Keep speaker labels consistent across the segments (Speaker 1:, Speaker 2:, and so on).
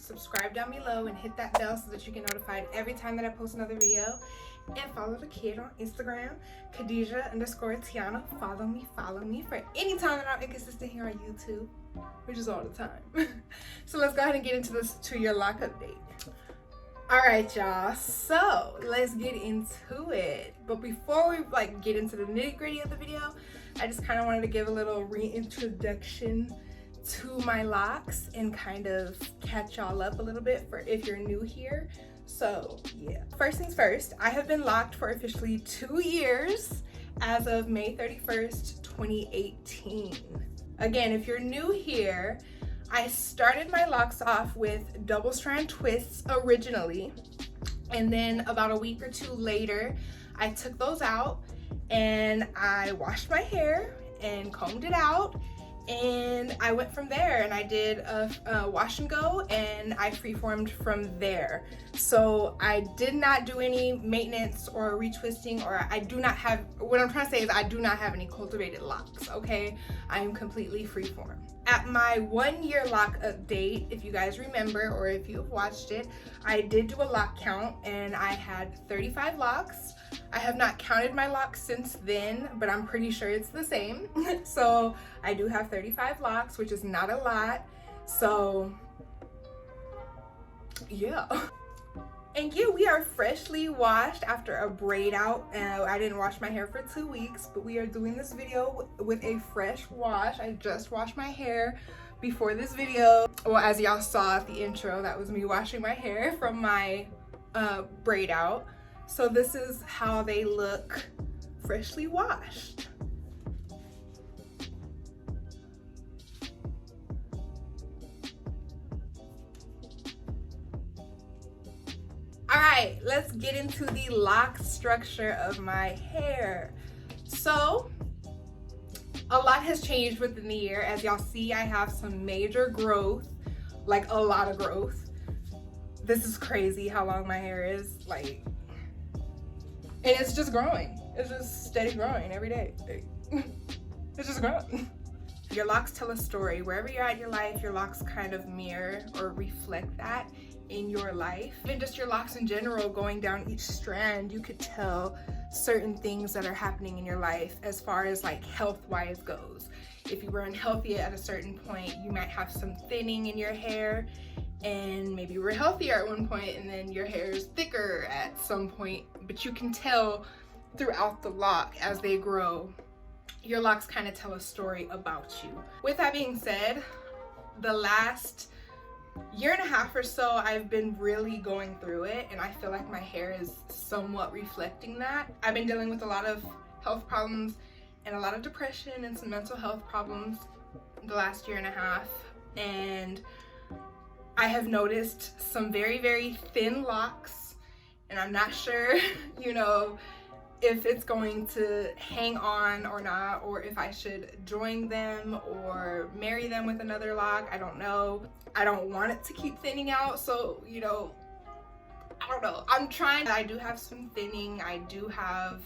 Speaker 1: subscribe down below and hit that bell so that you get notified every time that I post another video. And follow the kid on Instagram, Khadijah_Tiana. Follow me for any time that I'm inconsistent here on YouTube, which is all the time. So let's go ahead and get into this 2-year lock update. All right, y'all, so let's get into it. But before we get into the nitty-gritty of the video, I just kind of wanted to give a little reintroduction to my locks and kind of catch y'all up a little bit for if you're new here. So yeah, first things first, I have been locked for officially 2 years as of May 31st, 2018. Again, if you're new here, I started my locks off with double strand twists originally, and then about a week or two later I took those out and I washed my hair and combed it out, and I went from there and I did a wash and go, and I freeformed from there. So I did not do any maintenance or retwisting, or I do not have, what I'm trying to say is I do not have any cultivated locks, okay? I am completely freeform. At my 1-year lock update, if you guys remember or if you have watched it, I did do a lock count and I had 35 locks. I have not counted my locks since then, but I'm pretty sure it's the same. So I do have 35 locks, which is not a lot. So yeah. And yeah, we are freshly washed after a braid out. I didn't wash my hair for 2 weeks, but we are doing this video with a fresh wash. I just washed my hair before this video. Well, as y'all saw at the intro, that was me washing my hair from my braid out. So this is how they look freshly washed. All right, let's get into the lock structure of my hair. So a lot has changed within the year. As y'all see, I have some major growth, like a lot of growth. This is crazy how long my hair is, like, and it's just growing. It's just steady growing every day. It's just growing. Your locks tell a story. Wherever you're at in your life, your locks kind of mirror or reflect that in your life. Even just your locks in general, going down each strand, you could tell certain things that are happening in your life as far as like health-wise goes. If you were unhealthy at a certain point, you might have some thinning in your hair, and maybe you were healthier at one point and then your hair is thicker at some point, but you can tell throughout the lock as they grow. Your locks kind of tell a story about you. With that being said, the last 1.5 years or so, I've been really going through it, and I feel like my hair is somewhat reflecting that. I've been dealing with a lot of health problems and a lot of depression and some mental health problems the last 1.5 years, and I have noticed some very, very thin locks, and I'm not sure, you know, if it's going to hang on or not, or if I should join them or marry them with another lock. I don't know. I don't want it to keep thinning out, so, you know, I don't know. I'm trying. I do have some thinning. I do have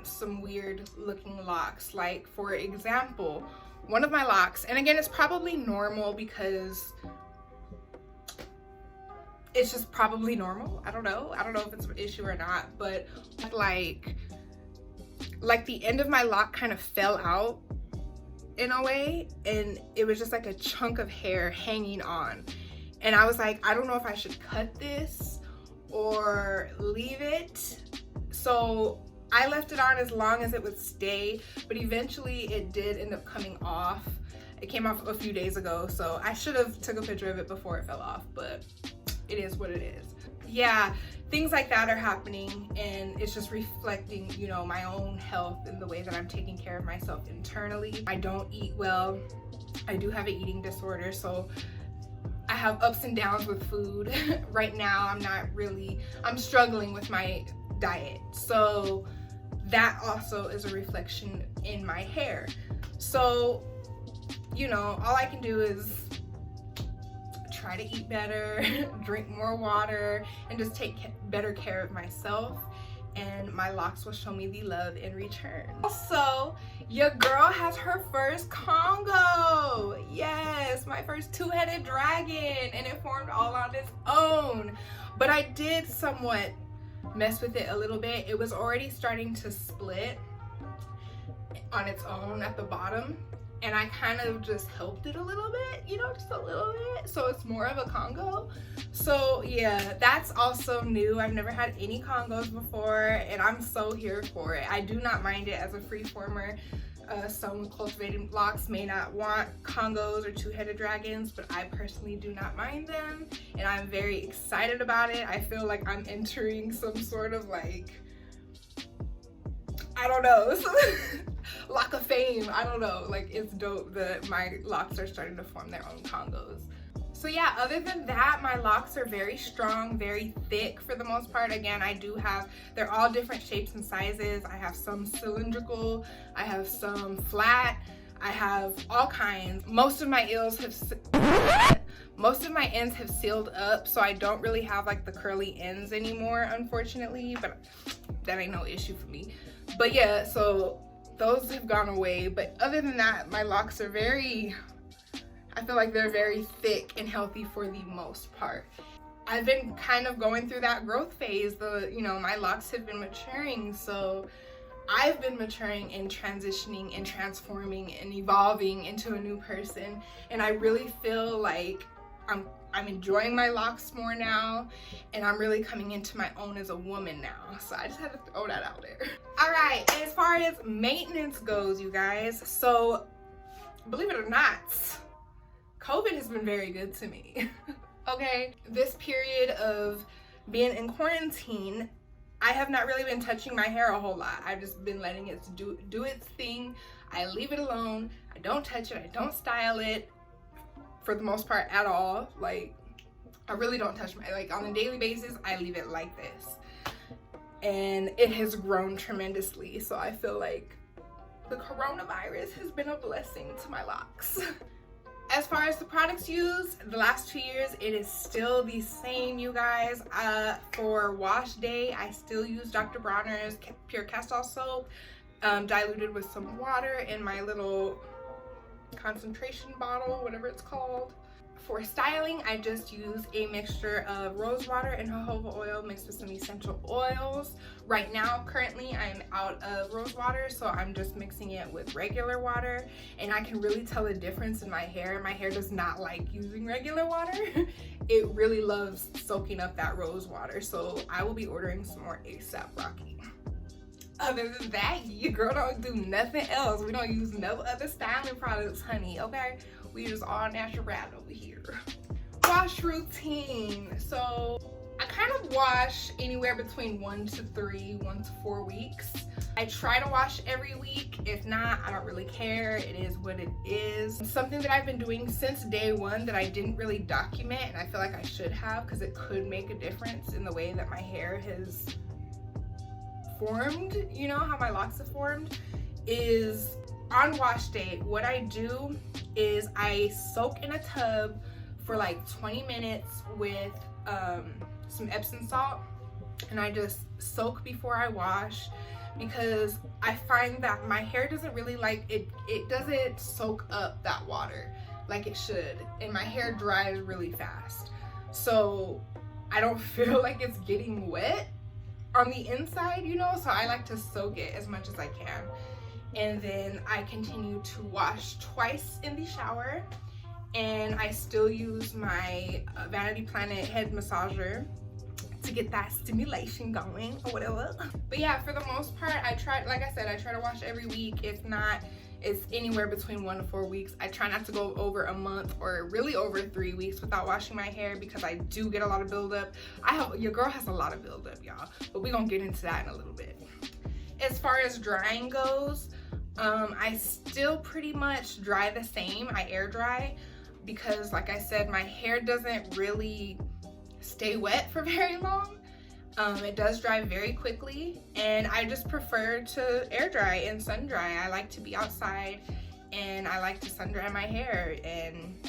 Speaker 1: some weird looking locks. Like, for example, one of my locks, and again, it's probably normal because it's just probably normal. I don't know if it's an issue or not, but like the end of my lock kind of fell out in a way, and it was just like a chunk of hair hanging on, and I was like, I don't know if I should cut this or leave it. So I left it on as long as it would stay, but eventually it did end up coming off. It came off a few days ago, so I should have took a picture of it before it fell off, but it is what it is. Yeah, things like that are happening, and it's just reflecting, you know, my own health and the way that I'm taking care of myself internally. I don't eat well. I do have an eating disorder, so I have ups and downs with food. Right now, I'm struggling with my diet. So that also is a reflection in my hair. So, you know, all I can do is try to eat better, drink more water, and just take better care of myself. and my locks will show me the love in return. Also, your girl has her first Congo. Yes, my first two-headed dragon, and it formed all on its own. But I did somewhat mess with it a little bit. It was already starting to split on its own at the bottom, and I kind of just helped it a little bit, you know, just a little bit, so it's more of a Congo. So yeah, that's also new. I've never had any Congos before, and I'm so here for it. I do not mind it as a freeformer. Some cultivated locks may not want Congos or two-headed dragons, but I personally do not mind them, and I'm very excited about it. I feel like I'm entering some sort of like, I don't know, Loc of Fame. I don't know, like, it's dope that my locks are starting to form their own Congos. So yeah, other than that, my locks are very strong, very thick for the most part. Again, I do have, they're all different shapes and sizes. I have some cylindrical, I have some flat, I have all kinds. Most of my ends have sealed up, so I don't really have like the curly ends anymore, unfortunately, but that ain't no issue for me. But yeah, so those have gone away. But other than that, my locks are very, I feel like they're very thick and healthy for the most part. I've been kind of going through that growth phase. You know, my locks have been maturing, so I've been maturing and transitioning and transforming and evolving into a new person. And I really feel like I'm enjoying my locks more now, and I'm really coming into my own as a woman now. So I just had to throw that out there. All right, as far as maintenance goes, you guys, so believe it or not, COVID has been very good to me. Okay, this period of being in quarantine, I have not really been touching my hair a whole lot. I've just been letting it do its thing. I leave it alone. I don't touch it. I don't style it for the most part at all. Like, I really don't touch my, like, on a daily basis, I leave it like this. And it has grown tremendously. So I feel like the coronavirus has been a blessing to my locks. As far as the products used, the last 2 years, it is still the same, you guys. For wash day, I still use Dr. Bronner's Pure Castile soap, diluted with some water in my little concentration bottle, whatever it's called. For styling, I just use a mixture of rose water and jojoba oil mixed with some essential oils. Right now, currently, I'm out of rose water, so I'm just mixing it with regular water, and I can really tell a difference in my hair. My hair does not like using regular water. It really loves soaking up that rose water, so I will be ordering some more ASAP Rocky. Other than that, your girl don't do nothing else. We don't use no other styling products, honey, okay? We use all natural over here. Wash routine. So I kind of wash anywhere between 1 to 4 weeks. I try to wash every week. If not, I don't really care. It is what it is. Something that I've been doing since day one that I didn't really document, and I feel like I should have, because it could make a difference in the way that my hair has formed, you know, how my locks have formed, is on wash day, what I do is I soak in a tub for like 20 minutes with some Epsom salt, and I just soak before I wash, because I find that my hair doesn't really like it. It doesn't soak up that water like it should, and my hair dries really fast, so I don't feel like it's getting wet on the inside, you know. So I like to soak it as much as I can, and then I continue to wash twice in the shower, and I still use my Vanity Planet head massager to get that stimulation going or whatever. But yeah, for the most part, I try, like I said, I try to wash every week. If not, it's anywhere between 1 to 4 weeks. I try not to go over a month or really over 3 weeks without washing my hair, because I do get a lot of buildup. Your girl has a lot of buildup, y'all, but we're gonna get into that in a little bit. As far as drying goes, I still pretty much dry the same. I air dry, because like I said, my hair doesn't really stay wet for very long. It does dry very quickly, and I just prefer to air dry and sun dry. I like to be outside, and I like to sun dry my hair, and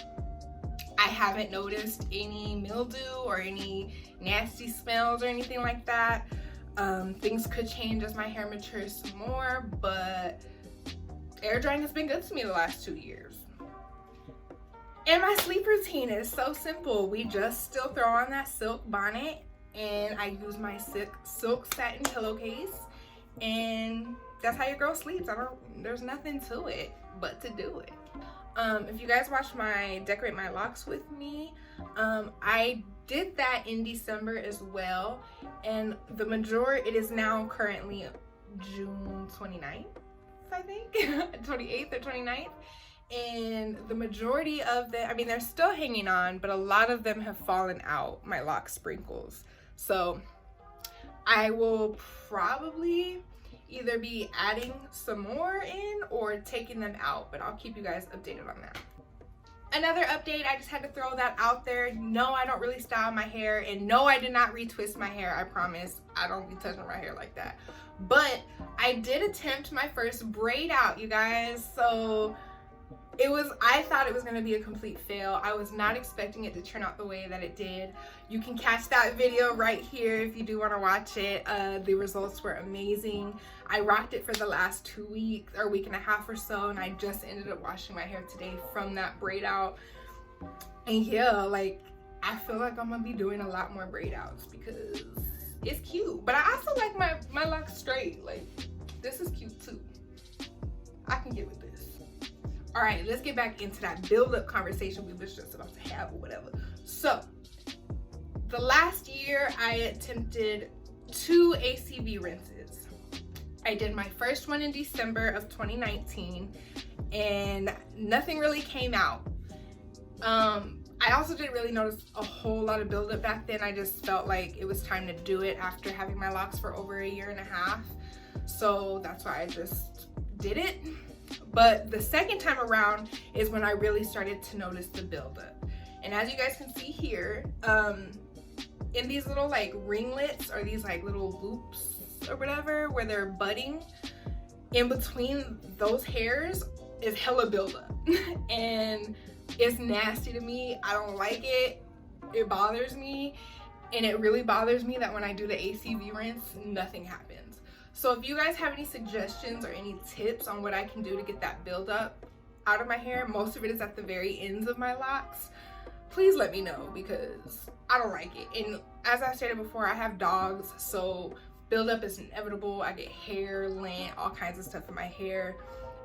Speaker 1: I haven't noticed any mildew or any nasty smells or anything like that. Things could change as my hair matures some more, but air drying has been good to me the last 2 years. And my sleep routine is so simple. We just still throw on that silk bonnet, and I use my silk satin pillowcase, and that's how your girl sleeps. There's nothing to it but to do it. If you guys watch my Decorate My Locks with me, I did that in December as well, and it is now currently June 29th, I think, 28th or 29th, and the majority of them, I mean, they're still hanging on, but a lot of them have fallen out, my lock sprinkles. So I will probably either be adding some more in or taking them out, but I'll keep you guys updated on that. Another update, I just had to throw that out there. No, I don't really style my hair, and no, I did not retwist my hair. I promise. I don't be touching my hair like that. But I did attempt my first braid out, you guys. So I thought it was gonna be a complete fail. I was not expecting it to turn out the way that it did. You can catch that video right here if you do want to watch it. The results were amazing. I rocked it for the last 2 weeks or week and a half or so, and I just ended up washing my hair today from that braid out. And yeah, like, I feel like I'm gonna be doing a lot more braid outs because it's cute. But I also like my locks straight. Like, this is cute too. I can get with this. All right, let's get back into that build-up conversation we was just about to have or whatever. So, the last year I attempted 2 ACV rinses. I did my first one in December of 2019, and nothing really came out. I also didn't really notice a whole lot of buildup back then. I just felt like it was time to do it after having my locks for over 1.5 years. So that's why I just did it. But the second time around is when I really started to notice the buildup. And as you guys can see here, in these little like ringlets or these like little loops or whatever where they're budding, in between those hairs is hella buildup. And it's nasty to me. I don't like it. It bothers me. And it really bothers me that when I do the ACV rinse, nothing happens. So if you guys have any suggestions or any tips on what I can do to get that buildup out of my hair, most of it is at the very ends of my locks, please let me know because I don't like it. And as I stated before, I have dogs, so buildup is inevitable. I get hair, lint, all kinds of stuff in my hair.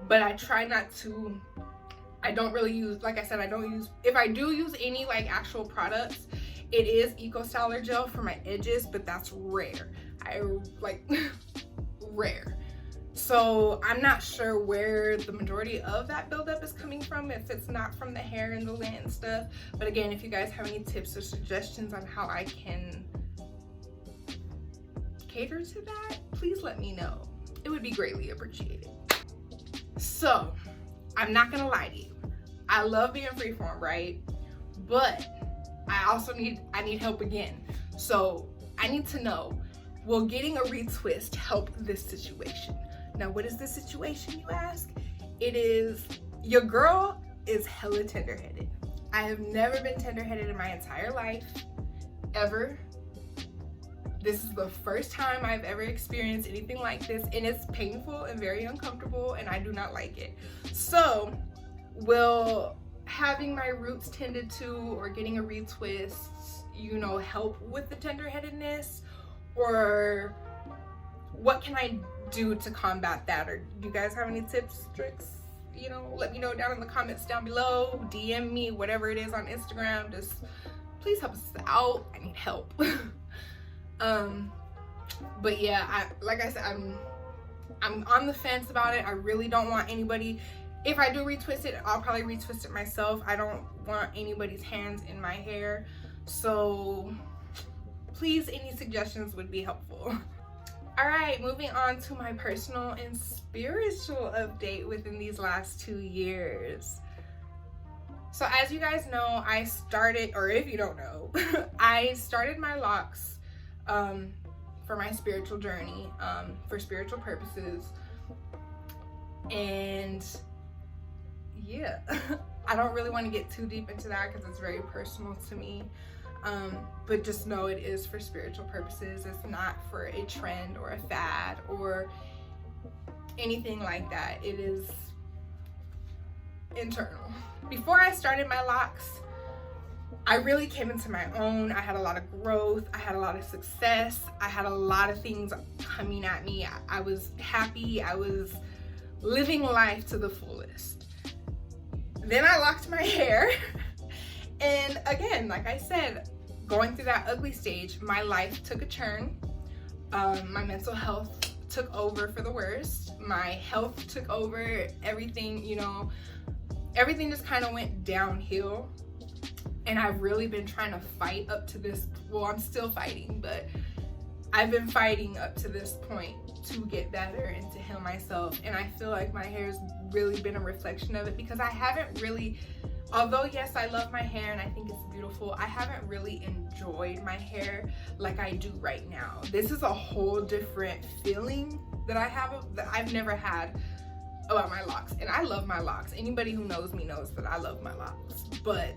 Speaker 1: But I try not to, I don't really use, like I said, I don't use, if I do use any like actual products, it is Eco Styler gel for my edges, but that's rare. I like rare. So I'm not sure where the majority of that buildup is coming from, if it's not from the hair and the lint and stuff. But again, if you guys have any tips or suggestions on how I can cater to that, please let me know. It would be greatly appreciated. So I'm not gonna lie to you, I love being freeform, right? But I also need help again. So I need to know, will getting a retwist help this situation? Now, what is the situation, you ask? It is, your girl is hella tender-headed. I have never been tender-headed in my entire life, ever. This is the first time I've ever experienced anything like this, and it's painful and very uncomfortable, and I do not like it. So, will having my roots tended to or getting a retwist, you know, help with the tender-headedness? Or what can I do to combat that? Or do you guys have any tips, tricks? You know, let me know down in the comments down below, DM me, whatever it is on Instagram. Just please help us out. I need help. But yeah, like I said, I'm on the fence about it. I really don't want anybody, if I do retwist it, I'll probably retwist it myself. I don't want anybody's hands in my hair. So please, any suggestions would be helpful. All right, moving on to my personal and spiritual update within these last 2 years. So as you guys know, I started, or if you don't know, I started my locks for my spiritual journey, for spiritual purposes. And yeah, I don't really want to get too deep into that because it's very personal to me. But just know it is for spiritual purposes. It's not for a trend or a fad or anything like that. It is internal. Before I started my locks, I really came into my own. I had a lot of growth. I had a lot of success. I had a lot of things coming at me. I was happy. I was living life to the fullest. Then I locked my hair. And again, like I said, going through that ugly stage, my life took a turn. My mental health took over for the worst. My health took over. Everything, you know, everything just kind of went downhill. And I've really been trying to fight up to this. Well, I'm still fighting, but I've been fighting up to this point to get better and to heal myself. And I feel like my hair's really been a reflection of it, because I haven't really, although yes, I love my hair and I think it's beautiful, I haven't really enjoyed my hair like I do right now. This is a whole different feeling that I have, that I've never had about my locks. And I love my locks. Anybody who knows me knows that I love my locks, but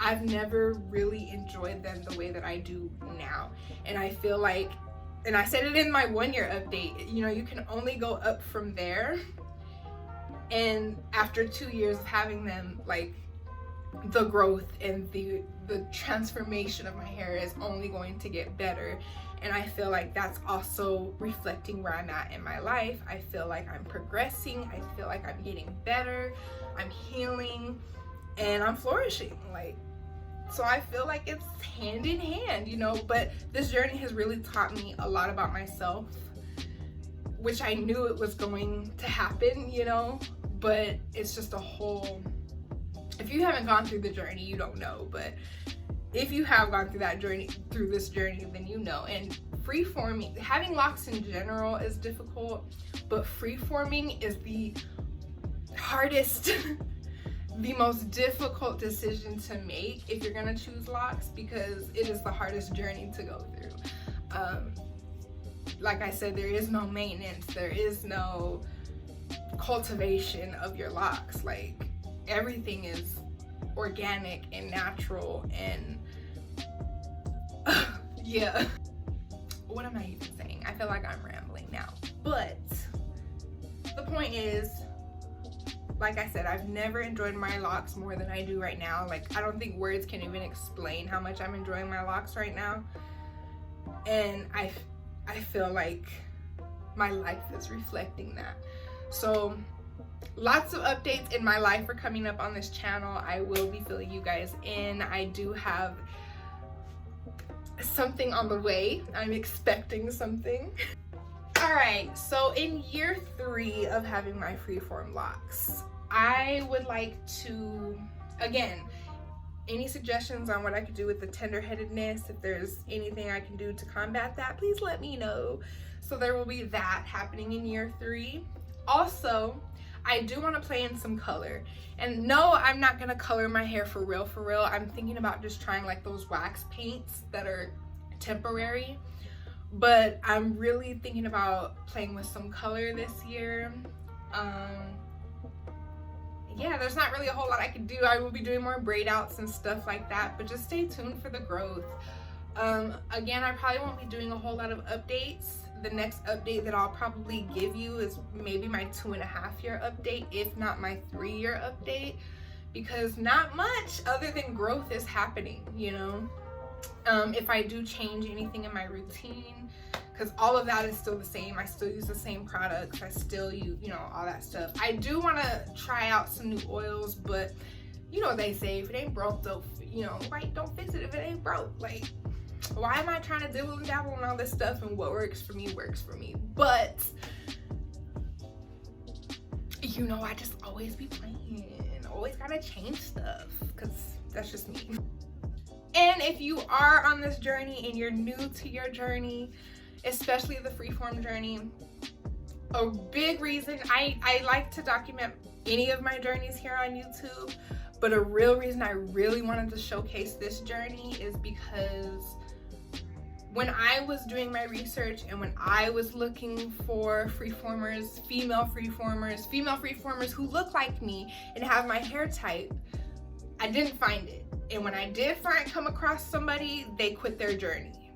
Speaker 1: I've never really enjoyed them the way that I do now. And I feel like, and I said it in my 1-year update, you know, you can only go up from there. And after 2 years of having them, like, the growth and the transformation of my hair is only going to get better. And I feel like that's also reflecting where I'm at in my life. I feel like I'm progressing. I feel like I'm getting better. I'm healing and I'm flourishing. Like, so I feel like it's hand in hand, you know. But this journey has really taught me a lot about myself, which I knew it was going to happen, you know. But it's just a whole, if you haven't gone through the journey, you don't know. But if you have gone through that journey, through this journey, then you know. And freeforming, having locks in general is difficult, but freeforming is the hardest the most difficult decision to make if you're gonna choose locks, because it is the hardest journey to go through. Like I said, there is no maintenance, there is no cultivation of your locks. Like, everything is organic and natural and yeah. What am I even saying? I feel like I'm rambling now. But the point is, like I said, I've never enjoyed my locks more than I do right now. Like, I don't think words can even explain how much I'm enjoying my locks right now. And I feel like my life is reflecting that. So lots of updates in my life are coming up on this channel. I will be filling you guys in. I do have something on the way. I'm expecting something. All right, so in year 3 of having my freeform locks, I would like to, again, any suggestions on what I could do with the tender-headedness, if there's anything I can do to combat that, please let me know. So there will be that happening in year 3. Also, I do want to play in some color. And no, I'm not gonna color my hair for real, for real. I'm thinking about just trying like those wax paints that are temporary. But I'm really thinking about playing with some color this year. Yeah, there's not really a whole lot I can do. I will be doing more braid outs and stuff like that, but just stay tuned for the growth. Again, I probably won't be doing a whole lot of updates. The next update that I'll probably give you is maybe my 2.5-year update, if not my 3-year update, because not much other than growth is happening, you know. If I do change anything in my routine, because all of that is still the same. I still use the same products. I still use, you know, all that stuff. I do want to try out some new oils, but you know what they say, if it ain't broke, don't, you know, right, don't fix it if it ain't broke. Like, why am I trying to dibble and dabble on all this stuff, and what works for me works for me? But you know, I just always be playing, always gotta change stuff, because that's just me. And if you are on this journey and you're new to your journey, especially the freeform journey, a big reason I like to document any of my journeys here on YouTube, but a real reason I really wanted to showcase this journey is because when I was doing my research and when I was looking for freeformers, female freeformers who look like me and have my hair type, I didn't find it. And when I did come across somebody, they quit their journey.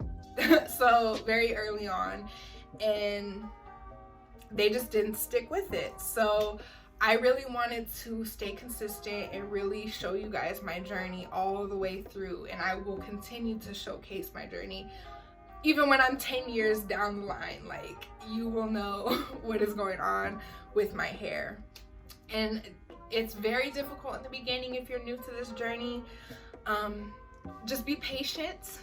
Speaker 1: So very early on, and they just didn't stick with it. So I really wanted to stay consistent and really show you guys my journey all the way through, and I will continue to showcase my journey even when I'm 10 years down the line. Like, you will know what is going on with my hair. And it's very difficult in the beginning if you're new to this journey. Just be patient.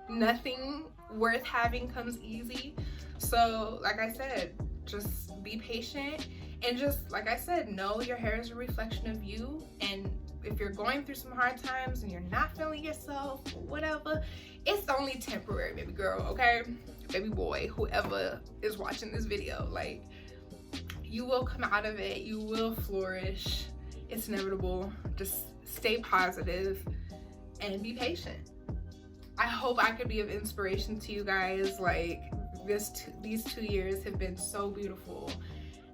Speaker 1: Nothing worth having comes easy. So like I said, just be patient, and just like I said, know your hair is a reflection of you. And if you're going through some hard times and you're not feeling yourself or whatever, it's only temporary, baby girl, okay? Baby boy, whoever is watching this video, like, you will come out of it, you will flourish. It's inevitable. Just stay positive and be patient. I hope I could be of inspiration to you guys. Like, these 2 years have been so beautiful,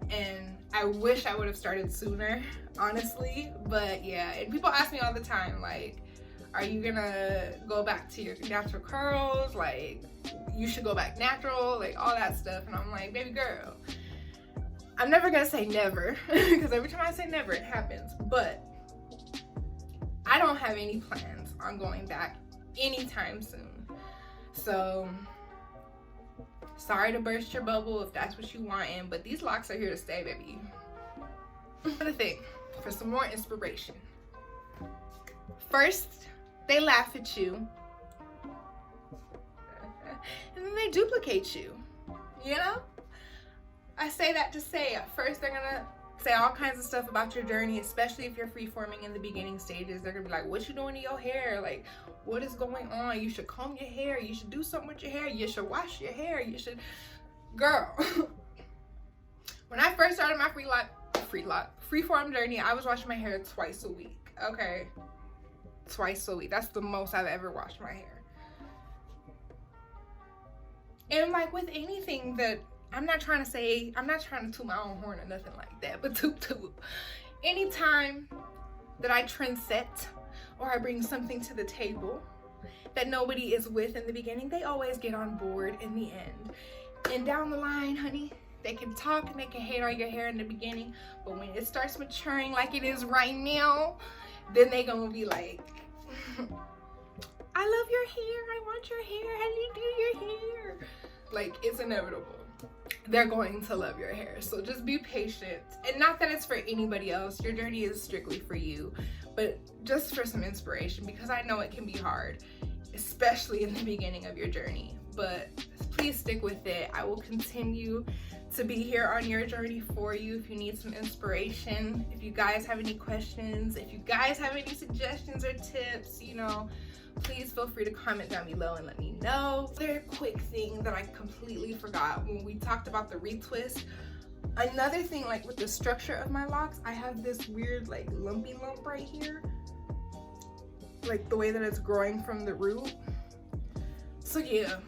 Speaker 1: and I wish I would have started sooner, honestly. But yeah, and people ask me all the time, like, are you gonna go back to your natural curls? Like, you should go back natural, like all that stuff. And I'm like, baby girl, I'm never gonna say never, because every time I say never, it happens. But I don't have any plans on going back anytime soon. So sorry to burst your bubble if that's what you want, but these locks are here to stay, baby. Another thing, for some more inspiration. First, they laugh at you, and then they duplicate you, you know? I say that to say, at first they're gonna say all kinds of stuff about your journey, especially if you're freeforming in the beginning stages. They're gonna be like, what you doing to your hair? Like, what is going on? You should comb your hair. You should do something with your hair. You should wash your hair. You should, girl. When I first started my freeform journey, I was washing my hair twice a week, okay? Twice a week. That's the most I've ever washed my hair. And like with anything that, I'm not trying to toot my own horn or nothing like that, but toot. Anytime that I trend set or I bring something to the table that nobody is with in the beginning, they always get on board in the end. And down the line, honey, they can talk and they can hate on your hair in the beginning, but when it starts maturing like it is right now, then they gonna be like, I love your hair, I want your hair, how do you do your hair? Like, it's inevitable. They're going to love your hair. So just be patient. And not that it's for anybody else. Your journey is strictly for you, but just for some inspiration, because I know it can be hard, especially in the beginning of your journey. But please stick with it. I will continue to be here on your journey for you if you need some inspiration. If you guys have any questions, if you guys have any suggestions or tips, you know, please feel free to comment down below and let me know. Another quick thing that I completely forgot when we talked about the retwist. Another thing, like with the structure of my locks, I have this weird like lumpy lump right here. Like the way that it's growing from the root. So yeah,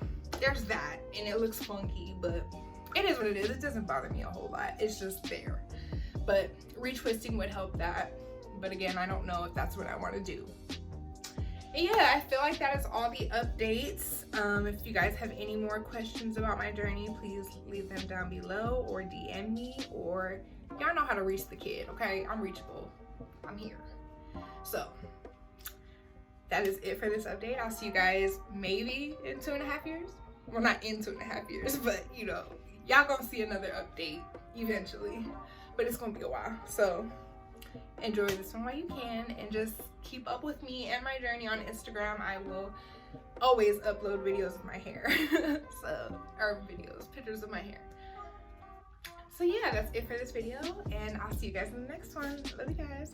Speaker 1: there's that, and it looks funky, but it is what it is. It doesn't bother me a whole lot. It's just there. But retwisting would help that. But again, I don't know if that's what I want to do. Yeah, I feel like that is all the updates. If you guys have any more questions about my journey, please leave them down below or DM me, or y'all know how to reach the kid, okay? I'm reachable. I'm here. So that is it for this update. I'll see you guys maybe in 2.5 years. Well, not in 2.5 years, but you know, y'all gonna see another update eventually, but it's gonna be a while. So enjoy this one while you can, and just keep up with me and my journey on Instagram. I will always upload videos of my hair. Or pictures of my hair. So yeah, that's it for this video, and I'll see you guys in the next one. Love you guys.